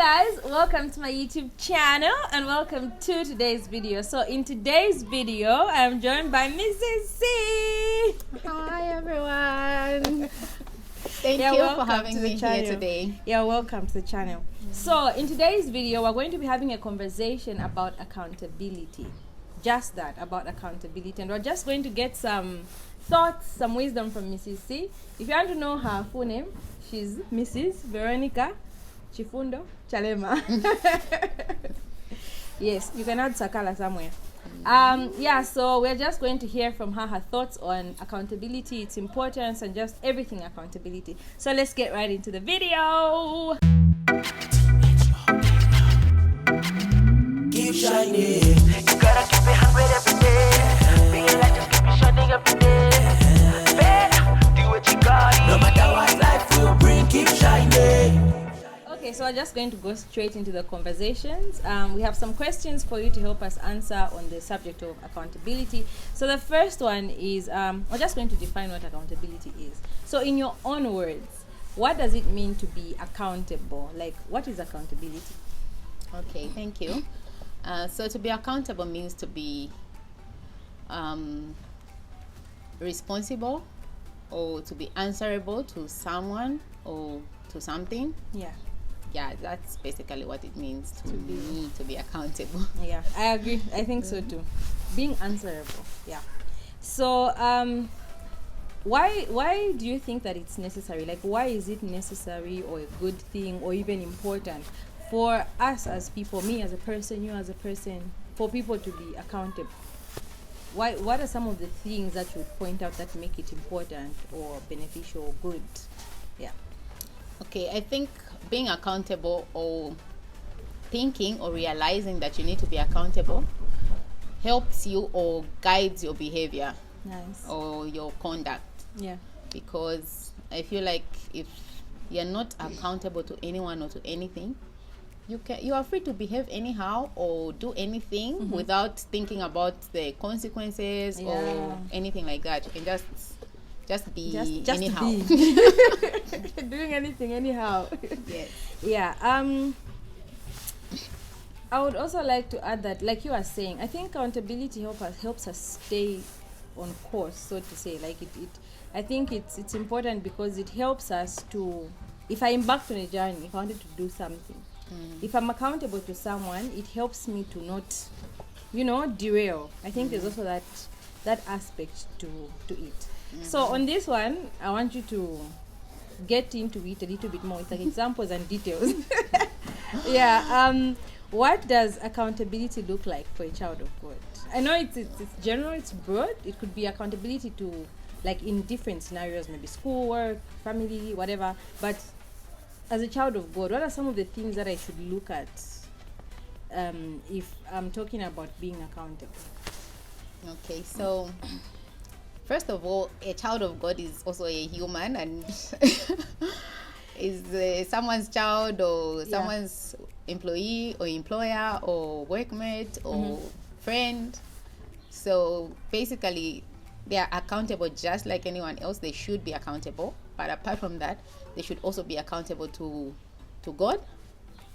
guys, welcome to my YouTube channel and welcome to today's video. So in today's video, I'm joined by Mrs. C. Hi everyone. Thank you for having me here today. Yeah, welcome to the channel. So in today's video, we're going to be having a conversation about accountability. Just that, about accountability. And we're just going to get some thoughts, some wisdom from Mrs. C. If you want to know her full name, she's Mrs. Veronica Chifundo Chalema. Yes, you can add Sakala somewhere. So we're just going to hear from her thoughts on accountability, its importance, and just everything accountability. So let's get right into the video. Keep shining. You gotta keep it 100 every day. Being like just keep it shining every day. Better do what you got. No matter what life will bring, keep shining. Okay, so we're just going to go straight into the conversations. We have some questions for you to help us answer on the subject of accountability. So the first one is, we're just going to define what accountability is. So in your own words, what does it mean to be accountable? Like, what is accountability? Okay, thank you. So to be accountable means to be responsible or to be answerable to someone or to something. Yeah, that's basically what it means to me to be accountable. Yeah, I agree. I think so too. Being answerable. Yeah. So, why do you think that it's necessary? Like, why is it necessary or a good thing or even important for us as people, me as a person, you as a person, for people to be accountable? What are some of the things that you would point out that make it important or beneficial or good? Yeah. Okay, I think being accountable or thinking or realizing that you need to be accountable helps you or guides your behavior. Nice. Or your conduct. Yeah. Because I feel like if you're not accountable to anyone or to anything, you are free to behave anyhow or do anything without thinking about the consequences or anything like that. You can just be anyhow. Be. Doing anything anyhow. Yes. Yeah. I would also like to add that, like you are saying, I think accountability helps us stay on course, so to say. Like I think it's important because it helps us to, if I embarked on a journey, if I wanted to do something, if I'm accountable to someone, it helps me to not, derail. I think there's also that aspect to it. So on this one, I want you to get into it a little bit more with like examples and details. Yeah. What does accountability look like for a child of God? I know it's general, it's broad. It could be accountability to, like, in different scenarios, maybe schoolwork, family, whatever. But as a child of God, what are some of the things that I should look at if I'm talking about being accountable? Okay, so first of all, a child of God is also a human and is someone's child or someone's employee or employer or workmate or friend. So basically, they are accountable just like anyone else. They should be accountable. But apart from that, they should also be accountable to God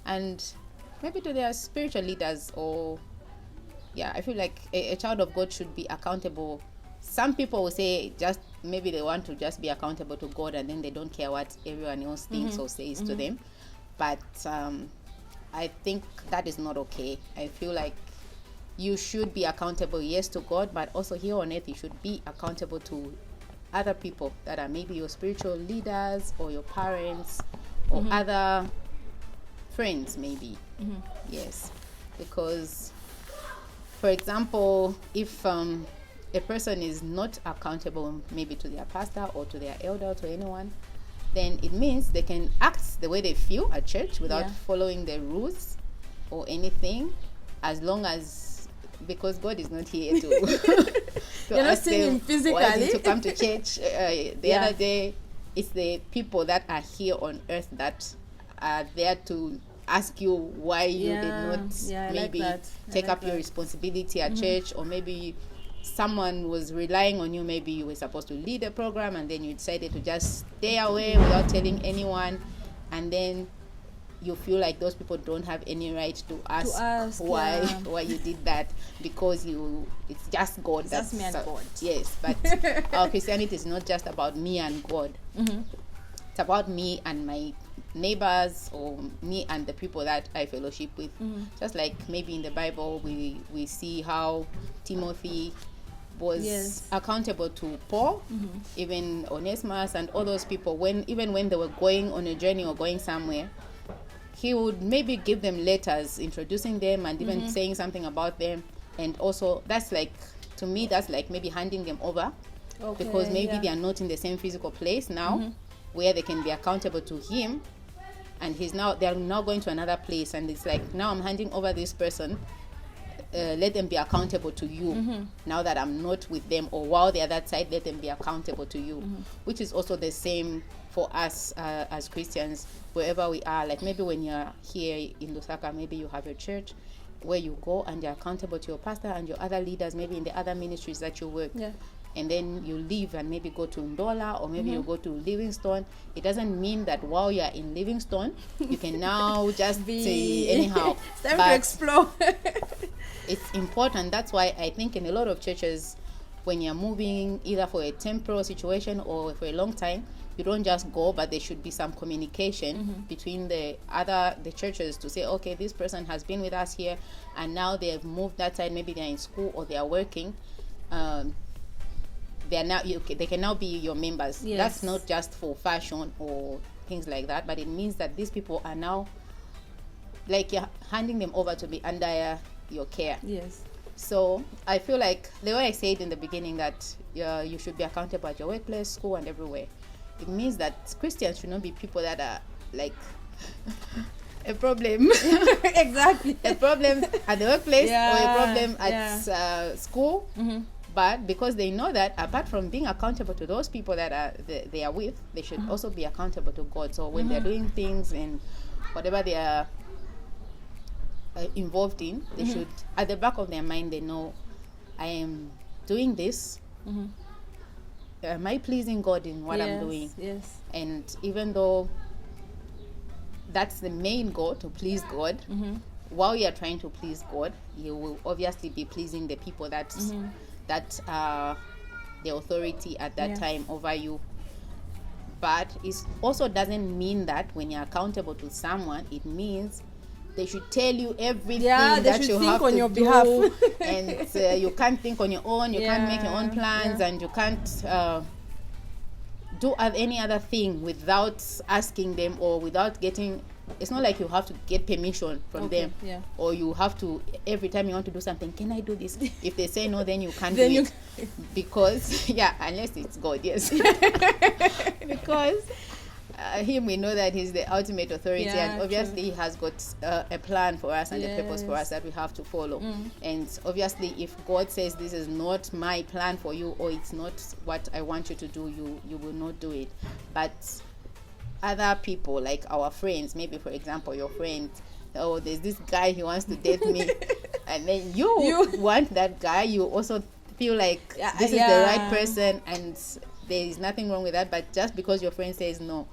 and maybe to their spiritual leaders. Or I feel like a child of God should be accountable. Some people will say just maybe they want to just be accountable to God and then they don't care what everyone else thinks or says to them. But I think that is not okay. I feel like you should be accountable, yes, to God, but also here on earth you should be accountable to other people that are maybe your spiritual leaders or your parents or other friends maybe. Yes, because for example, if a person is not accountable maybe to their pastor or to their elder or to anyone, then it means they can act the way they feel at church without following the rules or anything, as long as, because God is not here to you're not seeing him physically to come to church. The other day, it's the people that are here on earth that are there to ask you why you did not maybe take up your responsibility at church, or maybe someone was relying on you. Maybe you were supposed to lead a program and then you decided to just stay away without telling anyone, and then you feel like those people don't have any right to ask, why yeah. why you did that, because it's just God. It's just me and God. Yes, but our Christianity is not just about me and God. It's about me and my neighbors, or me and the people that I fellowship with. Just like maybe in the Bible we see how Timothy was Yes. accountable to Paul, even Onesimus and all those people, even when they were going on a journey or going somewhere, he would maybe give them letters introducing them and even saying something about them. And also that's like, to me, that's like maybe handing them over, Okay, because maybe yeah. they are not in the same physical place now where they can be accountable to him, and they're now going to another place, and it's like, now I'm handing over this person, let them be accountable to you now that I'm not with them, or while they're that side, let them be accountable to you, which is also the same for us as Christians, wherever we are. Like maybe when you're here in Lusaka, maybe you have a church where you go and you're accountable to your pastor and your other leaders, maybe in the other ministries that you work. Yeah. And then you leave and maybe go to Ndola, or maybe you go to Livingstone. It doesn't mean that while you're in Livingstone you can now just say anyhow. It's time But to explore. it's important. That's why I think in a lot of churches, when you're moving either for a temporal situation or for a long time, you don't just go, but there should be some communication between the churches to say, okay, this person has been with us here and now they've moved that side, maybe they're in school or they are working. They can now be your members. Yes. That's not just for fashion or things like that, but it means that these people are now, like, you're handing them over to be under your care. Yes. So I feel like the way I said in the beginning that you should be accountable at your workplace, school, and everywhere. It means that Christians should not be people that are like a problem. Exactly. A problem at the workplace, or a Yeah, problem at school. But because they know that apart from being accountable to those people that they are with, they should also be accountable to God. So when they're doing things and whatever they are involved in, they should, at the back of their mind, they know, I am doing this. Am I pleasing God in what I'm doing? Yes. And even though that's the main goal, to please God, while you're trying to please God, you will obviously be pleasing the people that are the authority at that time over you. But it also doesn't mean that when you're accountable to someone, it means they should tell you everything that should you think have on to your do, behalf. and you can't think on your own. You can't make your own plans, and you can't do any other thing without asking them, or without getting. It's not like you have to get permission from them, or you have to, every time you want to do something, can I do this? If they say no, then you can't do it, because unless it's God, yes. Because him, we know that he's the ultimate authority, and obviously he has got a plan for us and a purpose for us that we have to follow. And obviously if God says this is not my plan for you, or it's not what I want you to do, you will not do it. But other people, like our friends, maybe for example your friend, oh, there's this guy, he wants to date me, and then you want that guy, you also feel like this is the right person, and there is nothing wrong with that. But just because your friend says no,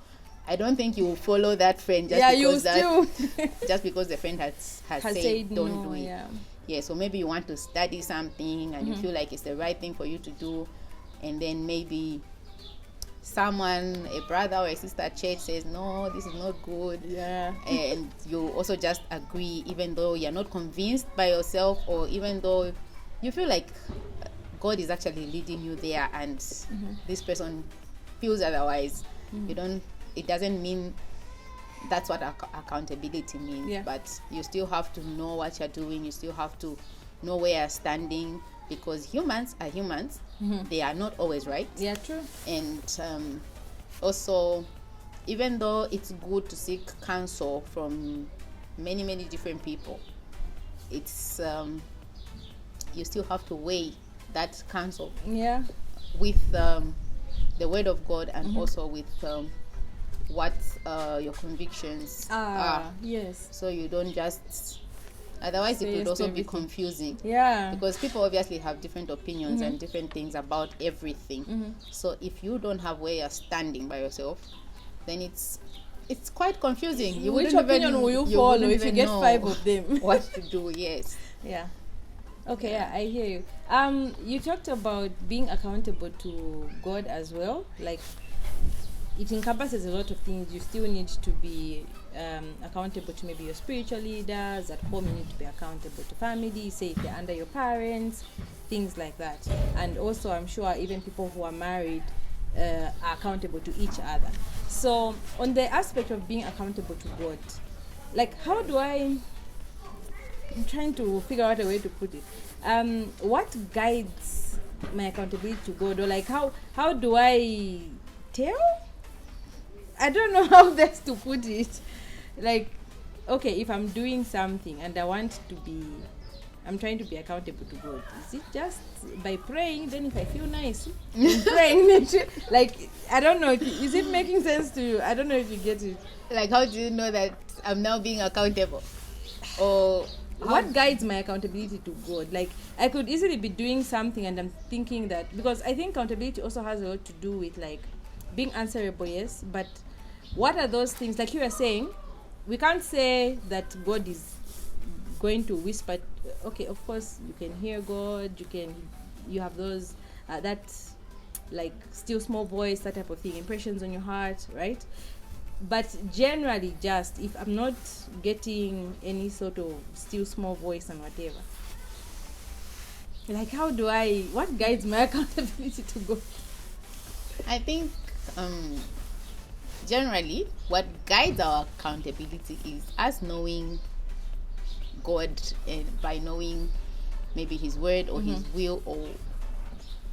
I don't think you will follow that friend just because the friend has said don't do it. So maybe you want to study something and you feel like it's the right thing for you to do, and then maybe someone, a brother or a sister at church, says no, this is not good, and you also just agree, even though you're not convinced by yourself, or even though you feel like God is actually leading you there, and this person feels otherwise. It doesn't mean that's what accountability means, but you still have to know what you're doing. You still have to know where you're standing, because humans are humans. They are not always right. Yeah, true. And also, even though it's good to seek counsel from many different people, it's you still have to weigh that counsel with the word of God, and also with what your convictions are. Yes. So you don't just, otherwise it could also be confusing. Because people obviously have different opinions and different things about everything. So if you don't have where you're standing by yourself, then it's it's quite confusing. You Which wouldn't opinion even, will you follow wouldn't if you even get know 5 of them? what to do. Yes. Yeah. Okay, yeah, I hear you. You talked about being accountable to God as well. Like, it encompasses a lot of things. You still need to be accountable to maybe your spiritual leaders. At home, you need to be accountable to family, say if they're under your parents, things like that. And also, I'm sure even people who are married are accountable to each other. So, on the aspect of being accountable to God, like, how do I'm trying to figure out a way to put it. What guides my accountability to God, or like how do I tell? I don't know how best to put it. Like, okay, if I'm doing something and I'm trying to be accountable to God. Is it just by praying? Then if I feel nice, I'm praying. Like, I don't know. Is it making sense to you? I don't know if you get it. Like, how do you know that I'm now being accountable? Or what guides my accountability to God? Like, I could easily be doing something and I'm thinking that, because I think accountability also has a lot to do with like being answerable, yes, but what are those things? Like you were saying, we can't say that God is going to whisper. Okay, of course you can hear God, you have those that like still small voice, that type of thing, impressions on your heart, right? But generally, just if I'm not getting any sort of still small voice and whatever, like what guides my accountability to God? I think generally what guides our accountability is us knowing God, and by knowing maybe his word or his will or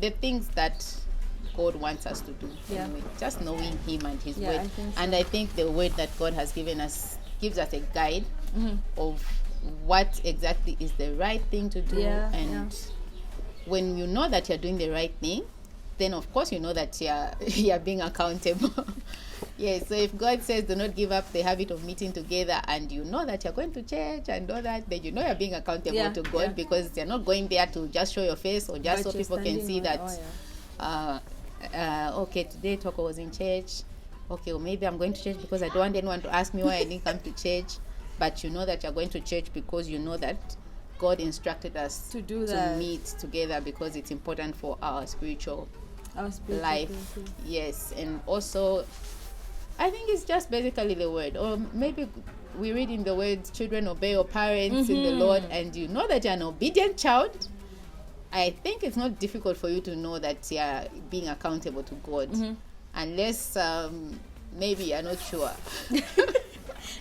the things that God wants us to do. Yeah. Anyway, just knowing him and his Yeah, word. I think so. And I think the word that God has given us gives us a guide of what exactly is the right thing to do. Yeah, And when you know that you're doing the right thing, then of course you know that you're being accountable. Yes, so if God says do not give up the habit of meeting together, and you know that you're going to church and all that, then you know you're being accountable to God, because you're not going there to just show your face or just But so you're people can see standing that okay, today Toko was in church. Okay, well, maybe I'm going to church because I don't want anyone to ask me why I didn't come to church. But you know that you're going to church because you know that God instructed us To do that. to meet together because it's important for our spiritual Our spiritual life. growth, Yes, and also I think it's just basically the word, or maybe we read in the words, children obey your parents in the Lord, and you know that you're an obedient child. I think it's not difficult for you to know that you're being accountable to God, unless maybe you're not sure.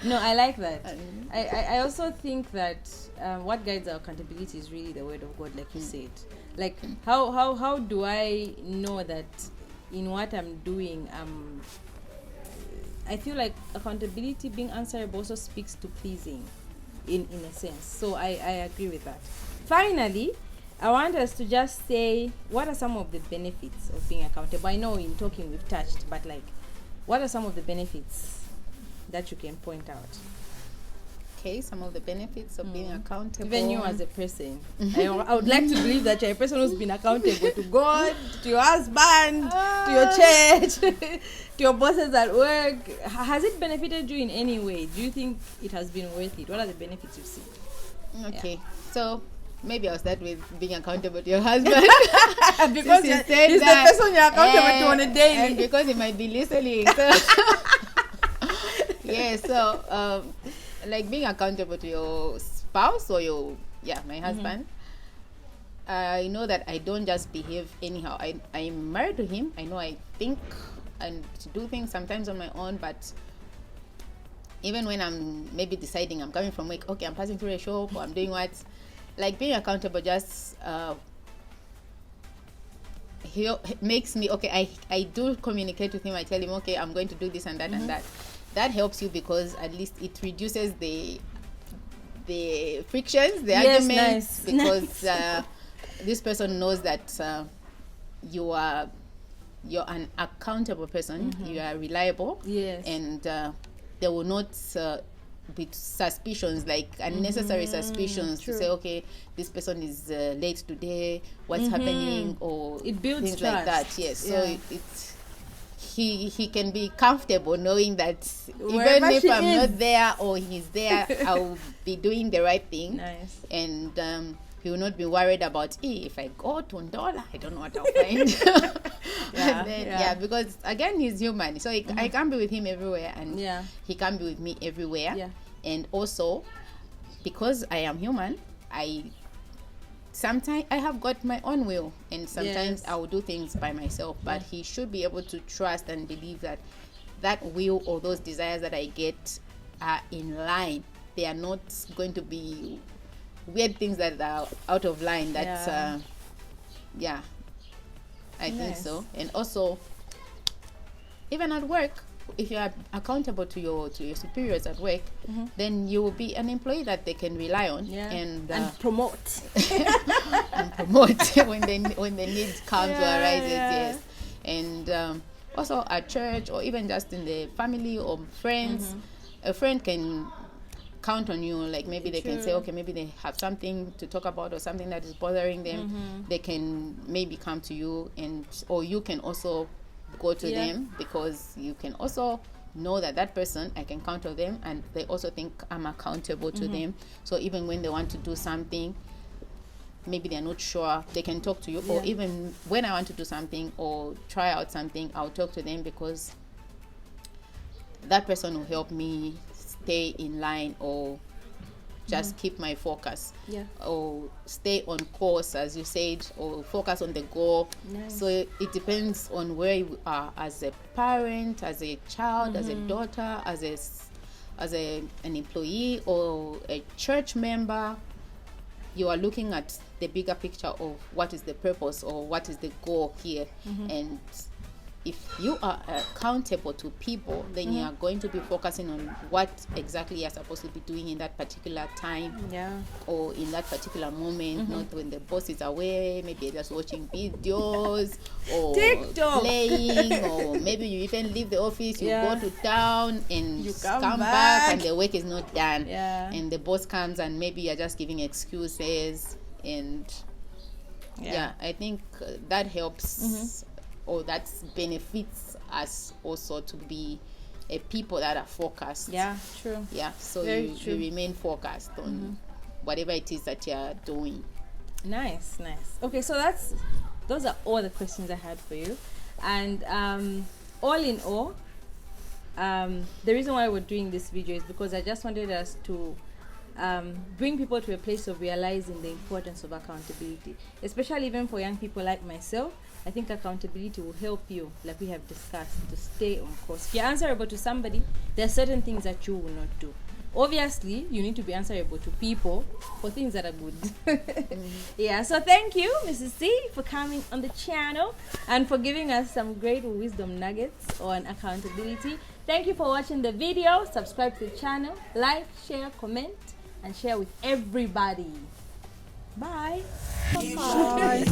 No, I like that. I also think that what guides our accountability is really the word of God, like you said. Like, how do I know that in what I'm doing, I feel like accountability, being answerable, also speaks to pleasing in a sense. So I agree with that. Finally, I want us to just say, what are some of the benefits of being accountable? I know in talking we've touched, but like, what are some of the benefits that you can point out? Okay, some of the benefits of being accountable. Even you as a person. I would like to believe that you're a person who's been accountable to God, to your husband, to your church, to your bosses at work. Has it benefited you in any way? Do you think it has been worth it? What are the benefits you've seen? Okay, so maybe I'll start with being accountable to your husband. Because Since you he's said the that, person you're accountable to on a daily. and because he might be listening. So yeah, so like being accountable to your spouse or my husband. I know that I don't just behave anyhow. I'm married to him. I know I think and do things sometimes on my own, but even when I'm maybe deciding I'm coming from work, okay, I'm passing through a shop or I'm doing what, like being accountable just he makes me, okay, I do communicate with him. I tell him, okay, I'm going to do this and that and that. That helps you because at least it reduces the frictions, the arguments, because this person knows that you're an accountable person. You are reliable. Yes. And there will not be suspicions, like unnecessary suspicions, to say, okay, this person is late today, what's happening, or It builds things trust. like that. Yes. So he can be comfortable knowing that Wherever even if she I'm is. not there or he's there, I'll be doing the right thing. Nice. And he will not be worried about, if I go to Ndola, I don't know what I'll find. Yeah, And then, yeah. because again, he's human, so I can't be with him everywhere, and Yeah. he can't be with me everywhere. Yeah. And also, because I am human, sometimes I have got my own will, and sometimes Yes. I will do things by myself, but he should be able to trust and believe that that will or those desires that I get are in line. They are not going to be weird things that are out of line. That's Yeah. I think Nice. so. And also, even at work, if you are accountable to your superiors at work, then you will be an employee that they can rely on. Yeah. And promote. and promote when the need comes or Yeah, arises. yeah. Yes. And also at church, or even just in the family or friends, a friend can count on you. Like maybe they can say, True. okay, maybe they have something to talk about or something that is bothering them. They can maybe come to you, or you can also go to Yeah. them, because you can also know that person, I can count on them, and they also think I'm accountable to them. So even when they want to do something, maybe they're not sure, they can talk to you. Or Yeah. even when I want to do something or try out something, I'll talk to them, because that person will help me stay in line, or just keep my focus, Yeah. or stay on course, as you said, or focus on the goal. Nice. So it depends on where you are as a parent, as a child, as a daughter, as an employee, or a church member. You are looking at the bigger picture of what is the purpose or what is the goal here. And if you are accountable to people, then you are going to be focusing on what exactly you're supposed to be doing in that particular time, Yeah. or in that particular moment, not when the boss is away. Maybe you're just watching videos or TikTok. playing, or maybe you even leave the office, you Yeah. go to town and You come come back back. and the work is not done. Yeah. And the boss comes and maybe you're just giving excuses. And yeah, I think that helps, or that benefits us also to be a people that are focused. Yeah. True. Yeah, so Very you true. remain focused on whatever it is that you're doing. Nice. Okay, so those are all the questions I had for you, and all in all, the reason why we're doing this video is because I just wanted us to bring people to a place of realizing the importance of accountability, especially even for young people like myself. I think accountability will help you, like we have discussed, to stay on course. If you're answerable to somebody, there are certain things that you will not do. Obviously, you need to be answerable to people for things that are good. Yeah, so thank you, Mrs. C, for coming on the channel and for giving us some great wisdom nuggets on accountability. Thank you for watching the video. Subscribe to the channel, like, share, comment, and share with everybody. Bye. Bye.